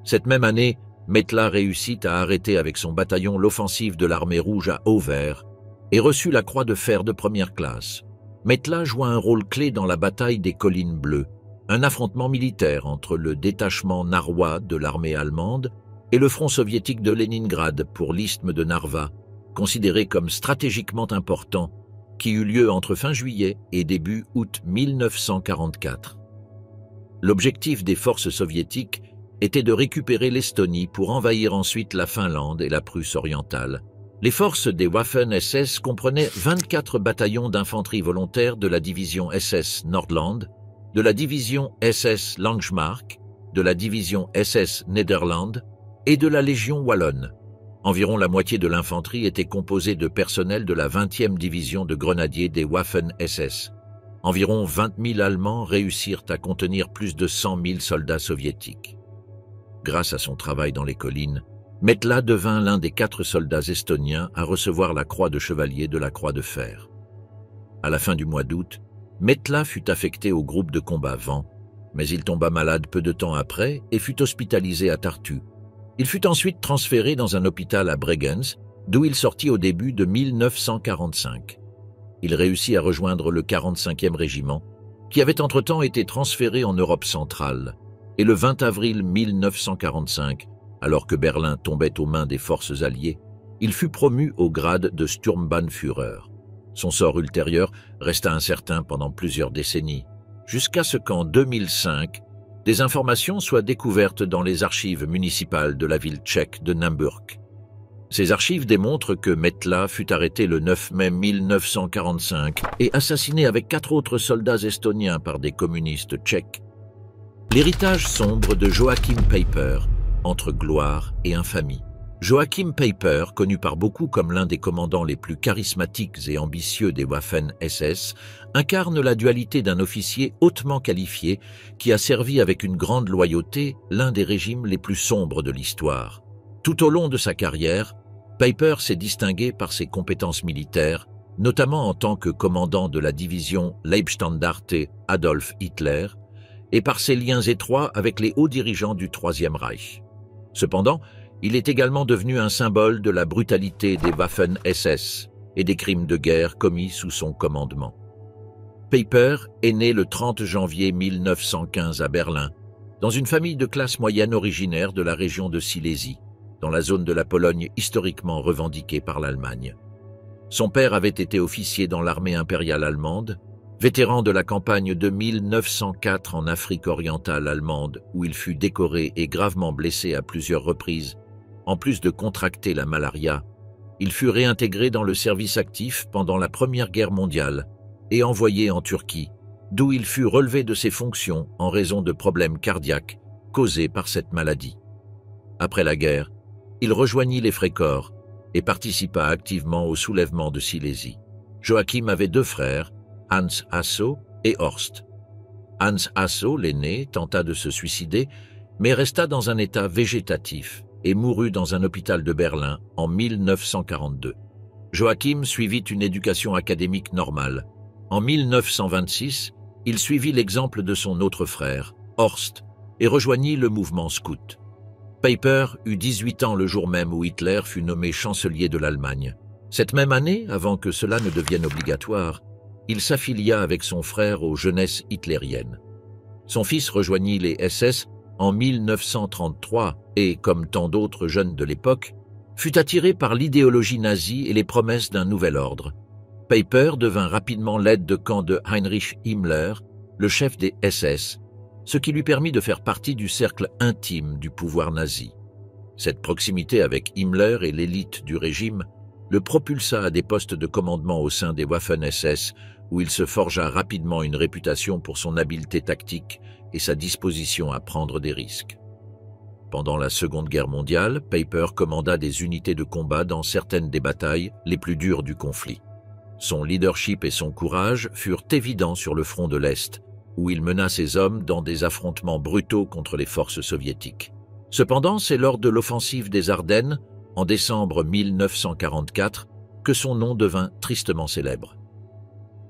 Cette même année, Metla réussit à arrêter avec son bataillon l'offensive de l'armée rouge à Auvers et reçut la croix de fer de 1re classe. Metla joua un rôle clé dans la bataille des Collines Bleues, un affrontement militaire entre le détachement narrois de l'armée allemande et le front soviétique de Leningrad pour l'isthme de Narva, considéré comme stratégiquement important, qui eut lieu entre fin juillet et début août 1944. L'objectif des forces soviétiques était de récupérer l'Estonie pour envahir ensuite la Finlande et la Prusse orientale. Les forces des Waffen-SS comprenaient 24 bataillons d'infanterie volontaire de la division SS Nordland, de la division SS Langemarck, de la division SS Nederland et de la Légion wallonne. Environ la moitié de l'infanterie était composée de personnel de la 20e division de grenadiers des Waffen-SS. Environ 20 000 Allemands réussirent à contenir plus de 100 000 soldats soviétiques. Grâce à son travail dans les collines, Metla devint l'un des 4 soldats estoniens à recevoir la croix de chevalier de la croix de fer. À la fin du mois d'août, Metla fut affecté au groupe de combat Vent, mais il tomba malade peu de temps après et fut hospitalisé à Tartu. Il fut ensuite transféré dans un hôpital à Bregenz, d'où il sortit au début de 1945. Il réussit à rejoindre le 45e régiment, qui avait entre-temps été transféré en Europe centrale, et le 20 avril 1945, alors que Berlin tombait aux mains des forces alliées, il fut promu au grade de Sturmbannführer. Son sort ultérieur resta incertain pendant plusieurs décennies, jusqu'à ce qu'en 2005, des informations soient découvertes dans les archives municipales de la ville tchèque de Nymburk. Ces archives démontrent que Metla fut arrêté le 9 mai 1945 et assassiné avec 4 autres soldats estoniens par des communistes tchèques. L'héritage sombre de Joachim Peiper, entre gloire et infamie. Joachim Peiper, connu par beaucoup comme l'un des commandants les plus charismatiques et ambitieux des Waffen-SS, incarne la dualité d'un officier hautement qualifié qui a servi avec une grande loyauté l'un des régimes les plus sombres de l'histoire. Tout au long de sa carrière, Peiper s'est distingué par ses compétences militaires, notamment en tant que commandant de la division Leibstandarte Adolf Hitler, et par ses liens étroits avec les hauts dirigeants du Troisième Reich. Cependant, il est également devenu un symbole de la brutalité des Waffen-SS et des crimes de guerre commis sous son commandement. Peiper est né le 30 janvier 1915 à Berlin, dans une famille de classe moyenne originaire de la région de Silésie, dans la zone de la Pologne historiquement revendiquée par l'Allemagne. Son père avait été officier dans l'armée impériale allemande, vétéran de la campagne de 1904 en Afrique orientale allemande, où il fut décoré et gravement blessé à plusieurs reprises. En plus de contracter la malaria, il fut réintégré dans le service actif pendant la Première Guerre mondiale et envoyé en Turquie, d'où il fut relevé de ses fonctions en raison de problèmes cardiaques causés par cette maladie. Après la guerre, il rejoignit les Freikorps et participa activement au soulèvement de Silésie. Joachim avait 2 frères, Hans Hasso et Horst. Hans Hasso, l'aîné, tenta de se suicider, mais resta dans un état végétatif et mourut dans un hôpital de Berlin en 1942. Joachim suivit une éducation académique normale. En 1926, il suivit l'exemple de son autre frère, Horst, et rejoignit le mouvement scout. Peiper eut 18 ans le jour même où Hitler fut nommé chancelier de l'Allemagne. Cette même année, avant que cela ne devienne obligatoire, il s'affilia avec son frère aux jeunesses hitlériennes. Son fils rejoignit les SS en 1933 et, comme tant d'autres jeunes de l'époque, fut attiré par l'idéologie nazie et les promesses d'un nouvel ordre. Peiper devint rapidement l'aide de camp de Heinrich Himmler, le chef des SS, ce qui lui permit de faire partie du cercle intime du pouvoir nazi. Cette proximité avec Himmler et l'élite du régime le propulsa à des postes de commandement au sein des Waffen-SS, où il se forgea rapidement une réputation pour son habileté tactique et sa disposition à prendre des risques. Pendant la Seconde Guerre mondiale, Peiper commanda des unités de combat dans certaines des batailles les plus dures du conflit. Son leadership et son courage furent évidents sur le front de l'Est, où il mena ses hommes dans des affrontements brutaux contre les forces soviétiques. Cependant, c'est lors de l'offensive des Ardennes, en décembre 1944, que son nom devint tristement célèbre.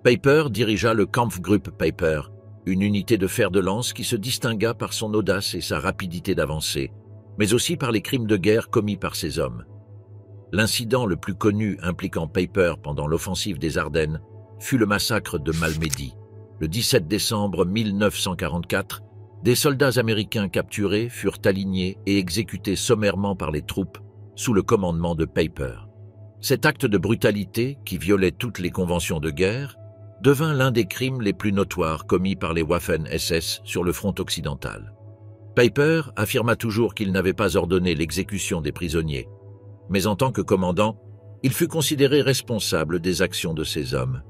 Peiper dirigea le Kampfgruppe Peiper, une unité de fer de lance qui se distingua par son audace et sa rapidité d'avancée, mais aussi par les crimes de guerre commis par ses hommes. L'incident le plus connu impliquant Peiper pendant l'offensive des Ardennes fut le massacre de Malmedy. Le 17 décembre 1944, des soldats américains capturés furent alignés et exécutés sommairement par les troupes sous le commandement de Peiper. Cet acte de brutalité, qui violait toutes les conventions de guerre, devint l'un des crimes les plus notoires commis par les Waffen-SS sur le front occidental. Peiper affirma toujours qu'il n'avait pas ordonné l'exécution des prisonniers, mais en tant que commandant, il fut considéré responsable des actions de ses hommes.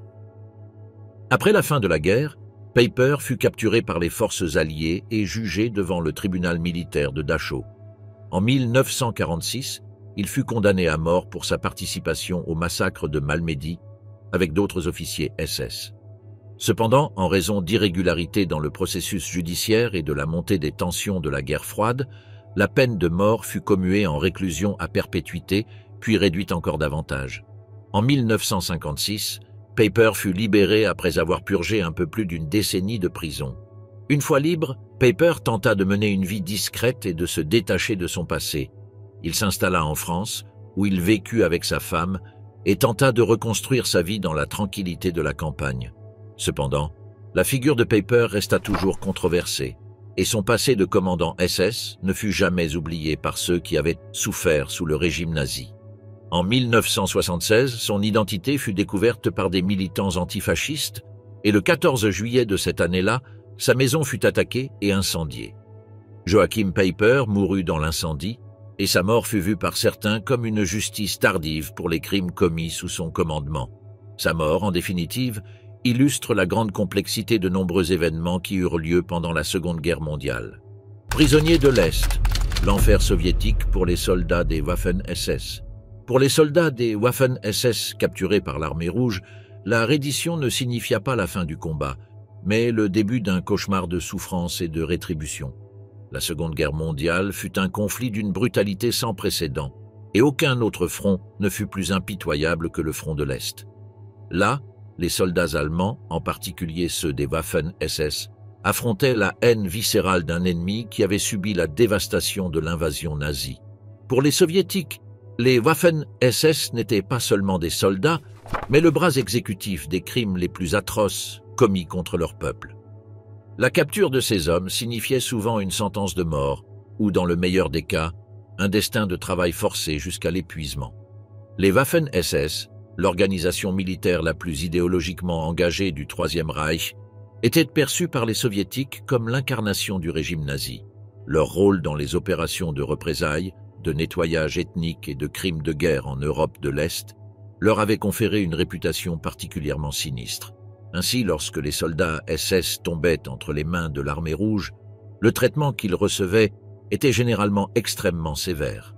Après la fin de la guerre, Peiper fut capturé par les forces alliées et jugé devant le tribunal militaire de Dachau. En 1946, il fut condamné à mort pour sa participation au massacre de Malmedy avec d'autres officiers SS. Cependant, en raison d'irrégularités dans le processus judiciaire et de la montée des tensions de la guerre froide, la peine de mort fut commuée en réclusion à perpétuité, puis réduite encore davantage. En 1956, Peiper fut libéré après avoir purgé un peu plus d'une décennie de prison. Une fois libre, Peiper tenta de mener une vie discrète et de se détacher de son passé. Il s'installa en France, où il vécut avec sa femme, et tenta de reconstruire sa vie dans la tranquillité de la campagne. Cependant, la figure de Peiper resta toujours controversée, et son passé de commandant SS ne fut jamais oublié par ceux qui avaient souffert sous le régime nazi. En 1976, son identité fut découverte par des militants antifascistes, et le 14 juillet de cette année-là, sa maison fut attaquée et incendiée. Joachim Peiper mourut dans l'incendie, et sa mort fut vue par certains comme une justice tardive pour les crimes commis sous son commandement. Sa mort, en définitive, illustre la grande complexité de nombreux événements qui eurent lieu pendant la Seconde Guerre mondiale. Prisonniers de l'Est, l'enfer soviétique pour les soldats des Waffen-SS. Pour les soldats des Waffen-SS capturés par l'armée rouge, la reddition ne signifia pas la fin du combat, mais le début d'un cauchemar de souffrance et de rétribution. La Seconde Guerre mondiale fut un conflit d'une brutalité sans précédent, et aucun autre front ne fut plus impitoyable que le front de l'Est. Là, les soldats allemands, en particulier ceux des Waffen-SS, affrontaient la haine viscérale d'un ennemi qui avait subi la dévastation de l'invasion nazie. Pour les soviétiques, les Waffen-SS n'étaient pas seulement des soldats, mais le bras exécutif des crimes les plus atroces commis contre leur peuple. La capture de ces hommes signifiait souvent une sentence de mort, ou dans le meilleur des cas, un destin de travail forcé jusqu'à l'épuisement. Les Waffen-SS, l'organisation militaire la plus idéologiquement engagée du Troisième Reich, étaient perçus par les soviétiques comme l'incarnation du régime nazi. Leur rôle dans les opérations de représailles, de nettoyage ethnique et de crimes de guerre en Europe de l'Est leur avait conféré une réputation particulièrement sinistre. Ainsi, lorsque les soldats SS tombaient entre les mains de l'armée rouge, le traitement qu'ils recevaient était généralement extrêmement sévère.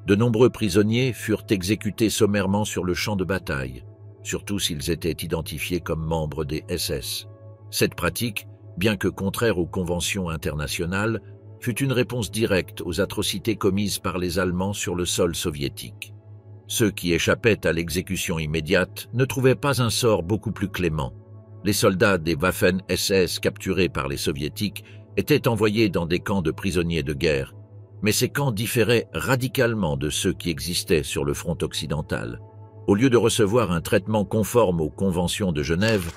De nombreux prisonniers furent exécutés sommairement sur le champ de bataille, surtout s'ils étaient identifiés comme membres des SS. Cette pratique, bien que contraire aux conventions internationales, fut une réponse directe aux atrocités commises par les Allemands sur le sol soviétique. Ceux qui échappaient à l'exécution immédiate ne trouvaient pas un sort beaucoup plus clément. Les soldats des Waffen-SS capturés par les soviétiques étaient envoyés dans des camps de prisonniers de guerre, mais ces camps différaient radicalement de ceux qui existaient sur le front occidental. Au lieu de recevoir un traitement conforme aux conventions de Genève,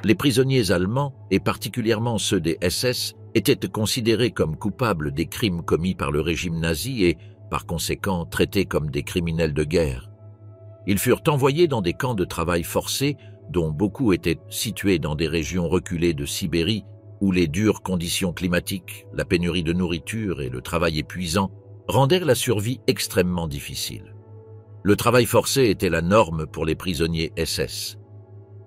les prisonniers allemands, et particulièrement ceux des SS, étaient considérés comme coupables des crimes commis par le régime nazi et, par conséquent, traités comme des criminels de guerre. Ils furent envoyés dans des camps de travail forcés, dont beaucoup étaient situés dans des régions reculées de Sibérie, où les dures conditions climatiques, la pénurie de nourriture et le travail épuisant rendèrent la survie extrêmement difficile. Le travail forcé était la norme pour les prisonniers SS.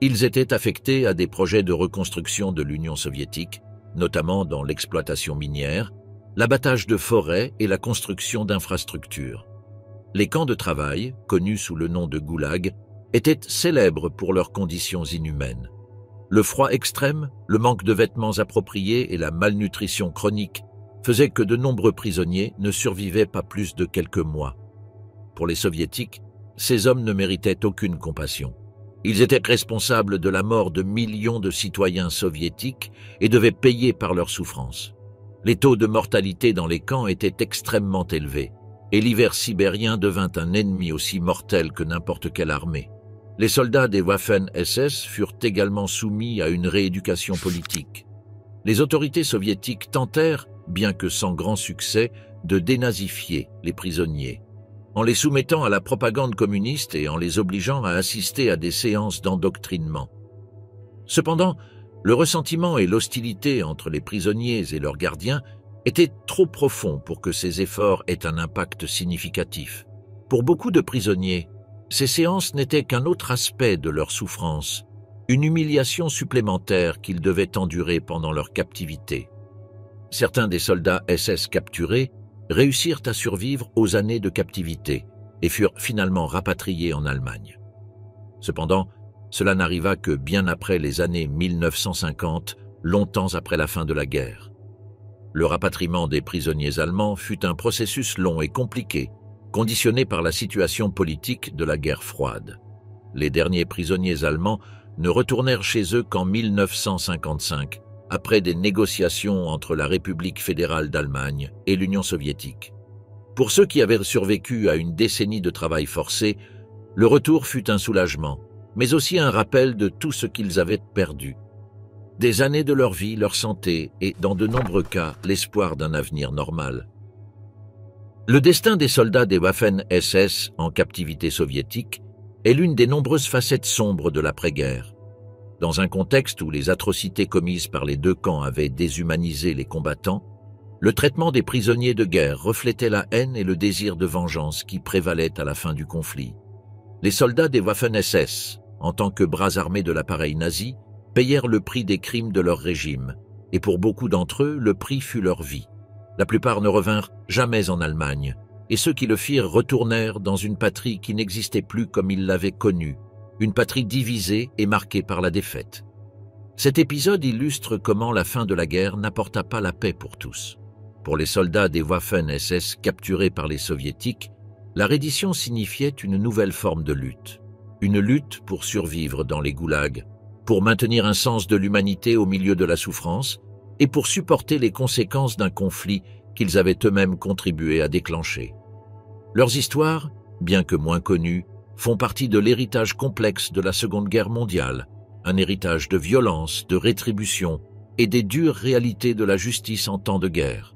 Ils étaient affectés à des projets de reconstruction de l'Union soviétique, notamment dans l'exploitation minière, l'abattage de forêts et la construction d'infrastructures. Les camps de travail, connus sous le nom de goulag, étaient célèbres pour leurs conditions inhumaines. Le froid extrême, le manque de vêtements appropriés et la malnutrition chronique faisaient que de nombreux prisonniers ne survivaient pas plus de quelques mois. Pour les soviétiques, ces hommes ne méritaient aucune compassion. Ils étaient responsables de la mort de millions de citoyens soviétiques et devaient payer par leurs souffrances. Les taux de mortalité dans les camps étaient extrêmement élevés, et l'hiver sibérien devint un ennemi aussi mortel que n'importe quelle armée. Les soldats des Waffen-SS furent également soumis à une rééducation politique. Les autorités soviétiques tentèrent, bien que sans grand succès, de dénazifier les prisonniers, en les soumettant à la propagande communiste et en les obligeant à assister à des séances d'endoctrinement. Cependant, le ressentiment et l'hostilité entre les prisonniers et leurs gardiens étaient trop profonds pour que ces efforts aient un impact significatif. Pour beaucoup de prisonniers, ces séances n'étaient qu'un autre aspect de leur souffrance, une humiliation supplémentaire qu'ils devaient endurer pendant leur captivité. Certains des soldats SS capturés réussirent à survivre aux années de captivité et furent finalement rapatriés en Allemagne. Cependant, cela n'arriva que bien après les années 1950, longtemps après la fin de la guerre. Le rapatriement des prisonniers allemands fut un processus long et compliqué, conditionné par la situation politique de la guerre froide. Les derniers prisonniers allemands ne retournèrent chez eux qu'en 1955, après des négociations entre la République fédérale d'Allemagne et l'Union soviétique. Pour ceux qui avaient survécu à une décennie de travail forcé, le retour fut un soulagement, mais aussi un rappel de tout ce qu'ils avaient perdu. Des années de leur vie, leur santé et, dans de nombreux cas, l'espoir d'un avenir normal. Le destin des soldats des Waffen-SS en captivité soviétique est l'une des nombreuses facettes sombres de l'après-guerre. Dans un contexte où les atrocités commises par les deux camps avaient déshumanisé les combattants, le traitement des prisonniers de guerre reflétait la haine et le désir de vengeance qui prévalaient à la fin du conflit. Les soldats des Waffen-SS, en tant que bras armés de l'appareil nazi, payèrent le prix des crimes de leur régime, et pour beaucoup d'entre eux, le prix fut leur vie. La plupart ne revinrent jamais en Allemagne, et ceux qui le firent retournèrent dans une patrie qui n'existait plus comme ils l'avaient connue, une patrie divisée et marquée par la défaite. Cet épisode illustre comment la fin de la guerre n'apporta pas la paix pour tous. Pour les soldats des Waffen-SS capturés par les soviétiques, la reddition signifiait une nouvelle forme de lutte. Une lutte pour survivre dans les goulags, pour maintenir un sens de l'humanité au milieu de la souffrance et pour supporter les conséquences d'un conflit qu'ils avaient eux-mêmes contribué à déclencher. Leurs histoires, bien que moins connues, font partie de l'héritage complexe de la Seconde Guerre mondiale, un héritage de violence, de rétribution et des dures réalités de la justice en temps de guerre.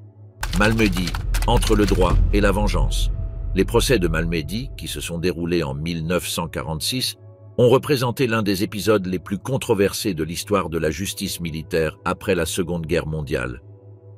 Malmedy, entre le droit et la vengeance. Les procès de Malmedy, qui se sont déroulés en 1946, ont représenté l'un des épisodes les plus controversés de l'histoire de la justice militaire après la Seconde Guerre mondiale.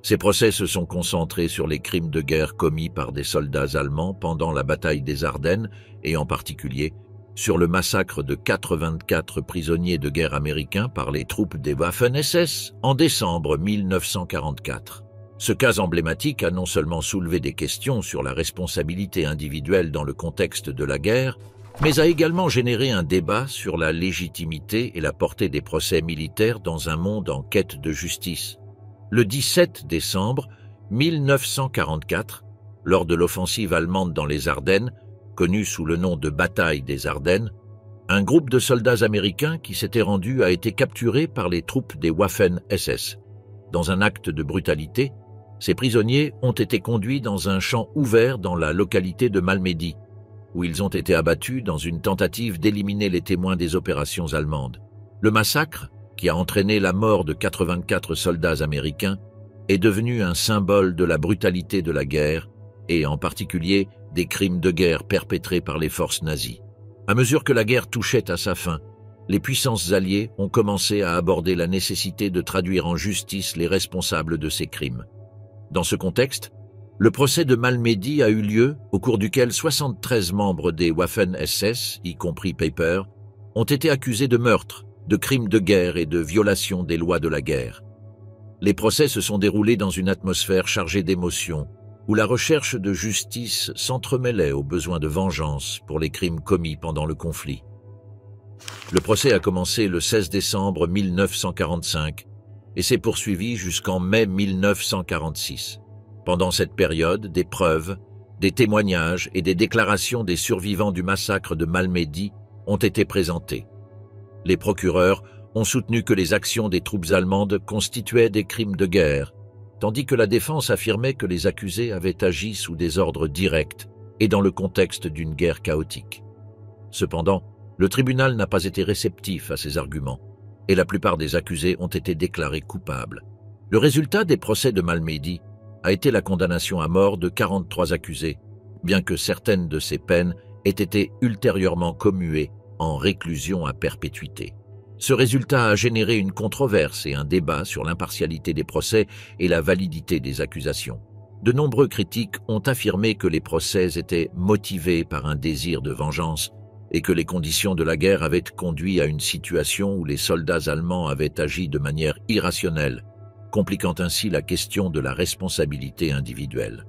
Ces procès se sont concentrés sur les crimes de guerre commis par des soldats allemands pendant la bataille des Ardennes et en particulier sur le massacre de 84 prisonniers de guerre américains par les troupes des Waffen-SS en décembre 1944. Ce cas emblématique a non seulement soulevé des questions sur la responsabilité individuelle dans le contexte de la guerre, mais a également généré un débat sur la légitimité et la portée des procès militaires dans un monde en quête de justice. Le 17 décembre 1944, lors de l'offensive allemande dans les Ardennes, connue sous le nom de bataille des Ardennes, un groupe de soldats américains qui s'était rendu a été capturé par les troupes des Waffen-SS. Dans un acte de brutalité, ces prisonniers ont été conduits dans un champ ouvert dans la localité de Malmedy, où ils ont été abattus dans une tentative d'éliminer les témoins des opérations allemandes. Le massacre, qui a entraîné la mort de 84 soldats américains, est devenu un symbole de la brutalité de la guerre et en particulier des crimes de guerre perpétrés par les forces nazies. À mesure que la guerre touchait à sa fin, les puissances alliées ont commencé à aborder la nécessité de traduire en justice les responsables de ces crimes. Dans ce contexte, le procès de Malmedy a eu lieu, au cours duquel 73 membres des Waffen-SS, y compris Peiper, ont été accusés de meurtre, de crimes de guerre et de violation des lois de la guerre. Les procès se sont déroulés dans une atmosphère chargée d'émotions, où la recherche de justice s'entremêlait aux besoins de vengeance pour les crimes commis pendant le conflit. Le procès a commencé le 16 décembre 1945 et s'est poursuivi jusqu'en mai 1946. Pendant cette période, des preuves, des témoignages et des déclarations des survivants du massacre de Malmedy ont été présentés. Les procureurs ont soutenu que les actions des troupes allemandes constituaient des crimes de guerre, tandis que la défense affirmait que les accusés avaient agi sous des ordres directs et dans le contexte d'une guerre chaotique. Cependant, le tribunal n'a pas été réceptif à ces arguments, et la plupart des accusés ont été déclarés coupables. Le résultat des procès de Malmedy a été la condamnation à mort de 43 accusés, bien que certaines de ces peines aient été ultérieurement commuées en réclusion à perpétuité. Ce résultat a généré une controverse et un débat sur l'impartialité des procès et la validité des accusations. De nombreux critiques ont affirmé que les procès étaient motivés par un désir de vengeance et que les conditions de la guerre avaient conduit à une situation où les soldats allemands avaient agi de manière irrationnelle, compliquant ainsi la question de la responsabilité individuelle.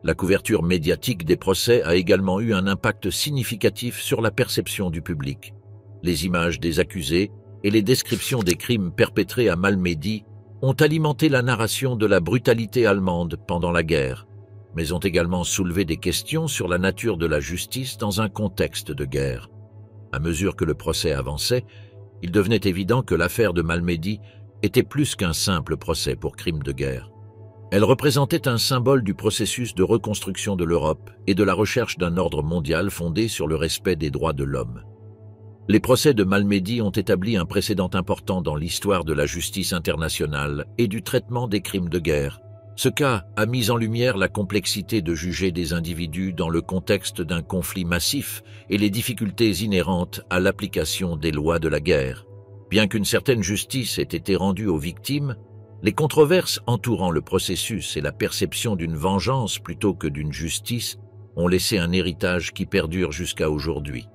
La couverture médiatique des procès a également eu un impact significatif sur la perception du public. Les images des accusés et les descriptions des crimes perpétrés à Malmedy ont alimenté la narration de la brutalité allemande pendant la guerre, mais ont également soulevé des questions sur la nature de la justice dans un contexte de guerre. À mesure que le procès avançait, il devenait évident que l'affaire de Malmedy était plus qu'un simple procès pour crimes de guerre. Elle représentait un symbole du processus de reconstruction de l'Europe et de la recherche d'un ordre mondial fondé sur le respect des droits de l'homme. Les procès de Malmedy ont établi un précédent important dans l'histoire de la justice internationale et du traitement des crimes de guerre. Ce cas a mis en lumière la complexité de juger des individus dans le contexte d'un conflit massif et les difficultés inhérentes à l'application des lois de la guerre. Bien qu'une certaine justice ait été rendue aux victimes, les controverses entourant le processus et la perception d'une vengeance plutôt que d'une justice ont laissé un héritage qui perdure jusqu'à aujourd'hui.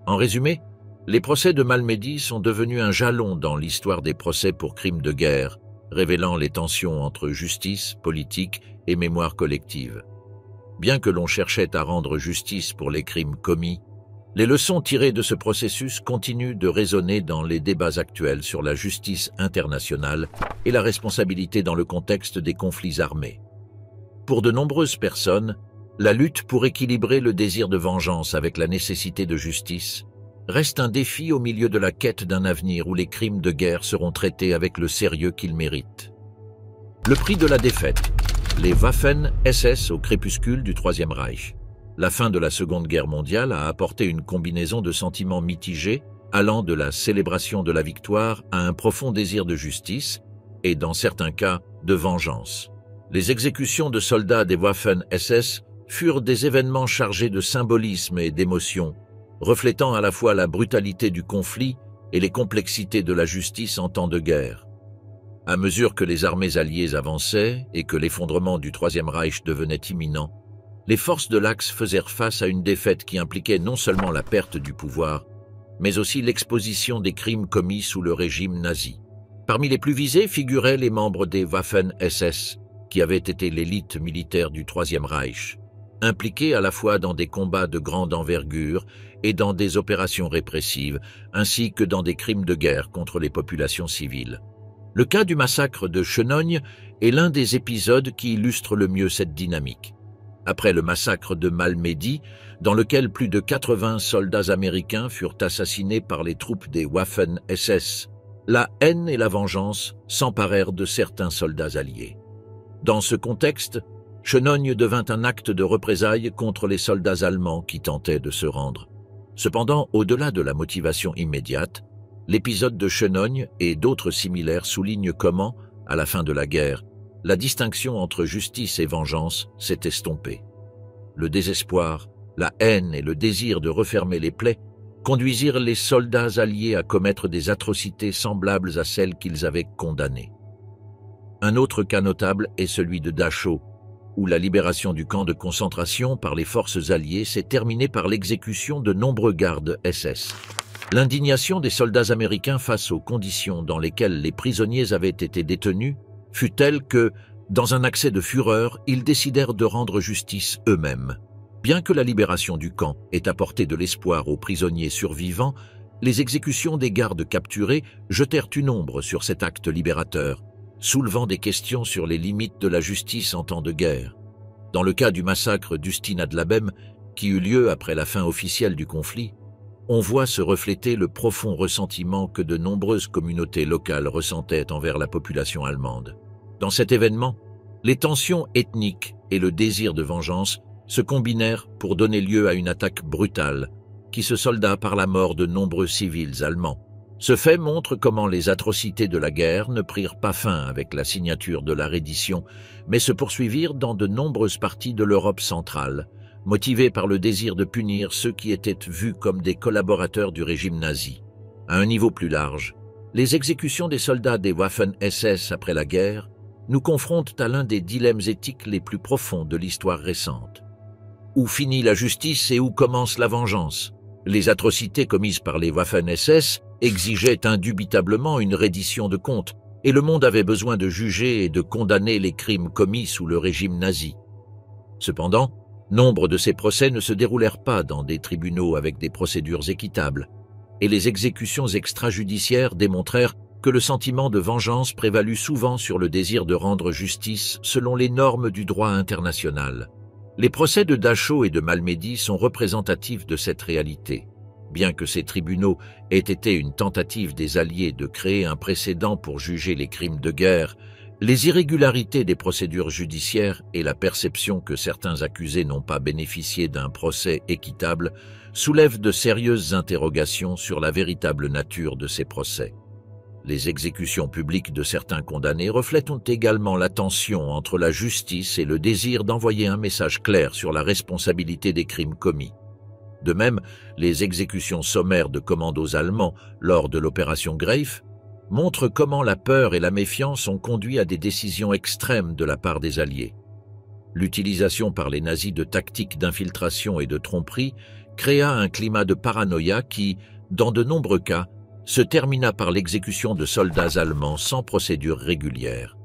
En résumé, les procès de Malmedy sont devenus un jalon dans l'histoire des procès pour crimes de guerre, révélant les tensions entre justice, politique et mémoire collective. Bien que l'on cherchait à rendre justice pour les crimes commis, les leçons tirées de ce processus continuent de résonner dans les débats actuels sur la justice internationale et la responsabilité dans le contexte des conflits armés. Pour de nombreuses personnes, la lutte pour équilibrer le désir de vengeance avec la nécessité de justice reste un défi au milieu de la quête d'un avenir où les crimes de guerre seront traités avec le sérieux qu'ils méritent. Le prix de la défaite, les Waffen-SS au crépuscule du Troisième Reich. La fin de la Seconde Guerre mondiale a apporté une combinaison de sentiments mitigés allant de la célébration de la victoire à un profond désir de justice et, dans certains cas, de vengeance. Les exécutions de soldats des Waffen-SS furent des événements chargés de symbolisme et d'émotion, reflétant à la fois la brutalité du conflit et les complexités de la justice en temps de guerre. À mesure que les armées alliées avançaient et que l'effondrement du Troisième Reich devenait imminent, les forces de l'Axe faisaient face à une défaite qui impliquait non seulement la perte du pouvoir, mais aussi l'exposition des crimes commis sous le régime nazi. Parmi les plus visés figuraient les membres des Waffen-SS, qui avaient été l'élite militaire du Troisième Reich, impliqués à la fois dans des combats de grande envergure et dans des opérations répressives, ainsi que dans des crimes de guerre contre les populations civiles. Le cas du massacre de Chenogne est l'un des épisodes qui illustre le mieux cette dynamique. Après le massacre de Malmedy, dans lequel plus de 80 soldats américains furent assassinés par les troupes des Waffen-SS, la haine et la vengeance s'emparèrent de certains soldats alliés. Dans ce contexte, Chenogne devint un acte de représailles contre les soldats allemands qui tentaient de se rendre. Cependant, au-delà de la motivation immédiate, l'épisode de Chenogne et d'autres similaires soulignent comment, à la fin de la guerre, la distinction entre justice et vengeance s'est estompée. Le désespoir, la haine et le désir de refermer les plaies conduisirent les soldats alliés à commettre des atrocités semblables à celles qu'ils avaient condamnées. Un autre cas notable est celui de Dachau, où la libération du camp de concentration par les forces alliées s'est terminée par l'exécution de nombreux gardes SS. L'indignation des soldats américains face aux conditions dans lesquelles les prisonniers avaient été détenus fut telle que, dans un accès de fureur, ils décidèrent de rendre justice eux-mêmes. Bien que la libération du camp ait apporté de l'espoir aux prisonniers survivants, les exécutions des gardes capturés jetèrent une ombre sur cet acte libérateur, soulevant des questions sur les limites de la justice en temps de guerre. Dans le cas du massacre d'Ustine ad Labem, qui eut lieu après la fin officielle du conflit, on voit se refléter le profond ressentiment que de nombreuses communautés locales ressentaient envers la population allemande. Dans cet événement, les tensions ethniques et le désir de vengeance se combinèrent pour donner lieu à une attaque brutale, qui se solda par la mort de nombreux civils allemands. Ce fait montre comment les atrocités de la guerre ne prirent pas fin avec la signature de la reddition, mais se poursuivirent dans de nombreuses parties de l'Europe centrale, motivées par le désir de punir ceux qui étaient vus comme des collaborateurs du régime nazi. À un niveau plus large, les exécutions des soldats des Waffen-SS après la guerre nous confrontent à l'un des dilemmes éthiques les plus profonds de l'histoire récente. Où finit la justice et où commence la vengeance? Les atrocités commises par les Waffen-SS exigeaient indubitablement une reddition de comptes, et le monde avait besoin de juger et de condamner les crimes commis sous le régime nazi. Cependant, nombre de ces procès ne se déroulèrent pas dans des tribunaux avec des procédures équitables, et les exécutions extrajudiciaires démontrèrent que le sentiment de vengeance prévalut souvent sur le désir de rendre justice selon les normes du droit international. Les procès de Dachau et de Malmedy sont représentatifs de cette réalité. Bien que ces tribunaux aient été une tentative des Alliés de créer un précédent pour juger les crimes de guerre, les irrégularités des procédures judiciaires et la perception que certains accusés n'ont pas bénéficié d'un procès équitable soulèvent de sérieuses interrogations sur la véritable nature de ces procès. Les exécutions publiques de certains condamnés reflètent également la tension entre la justice et le désir d'envoyer un message clair sur la responsabilité des crimes commis. De même, les exécutions sommaires de commandos allemands lors de l'opération Greif montrent comment la peur et la méfiance ont conduit à des décisions extrêmes de la part des Alliés. L'utilisation par les nazis de tactiques d'infiltration et de tromperie créa un climat de paranoïa qui, dans de nombreux cas, se termina par l'exécution de soldats allemands sans procédure régulière.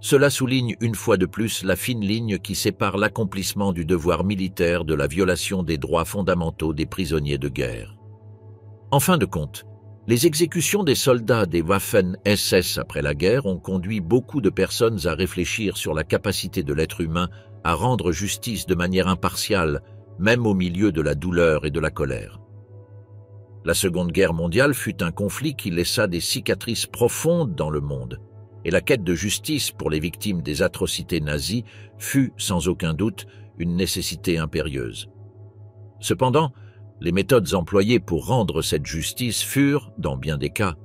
Cela souligne une fois de plus la fine ligne qui sépare l'accomplissement du devoir militaire de la violation des droits fondamentaux des prisonniers de guerre. En fin de compte, les exécutions des soldats des Waffen-SS après la guerre ont conduit beaucoup de personnes à réfléchir sur la capacité de l'être humain à rendre justice de manière impartiale, même au milieu de la douleur et de la colère. La Seconde Guerre mondiale fut un conflit qui laissa des cicatrices profondes dans le monde, et la quête de justice pour les victimes des atrocités nazies fut, sans aucun doute, une nécessité impérieuse. Cependant, les méthodes employées pour rendre cette justice furent, dans bien des cas,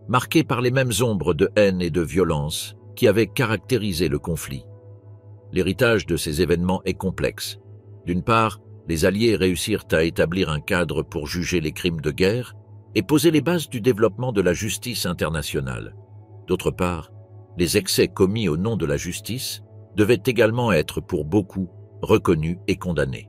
marquées par les mêmes ombres de haine et de violence qui avaient caractérisé le conflit. L'héritage de ces événements est complexe. D'une part, les Alliés réussirent à établir un cadre pour juger les crimes de guerre et poser les bases du développement de la justice internationale. D'autre part, les excès commis au nom de la justice devaient également être pour beaucoup reconnus et condamnés.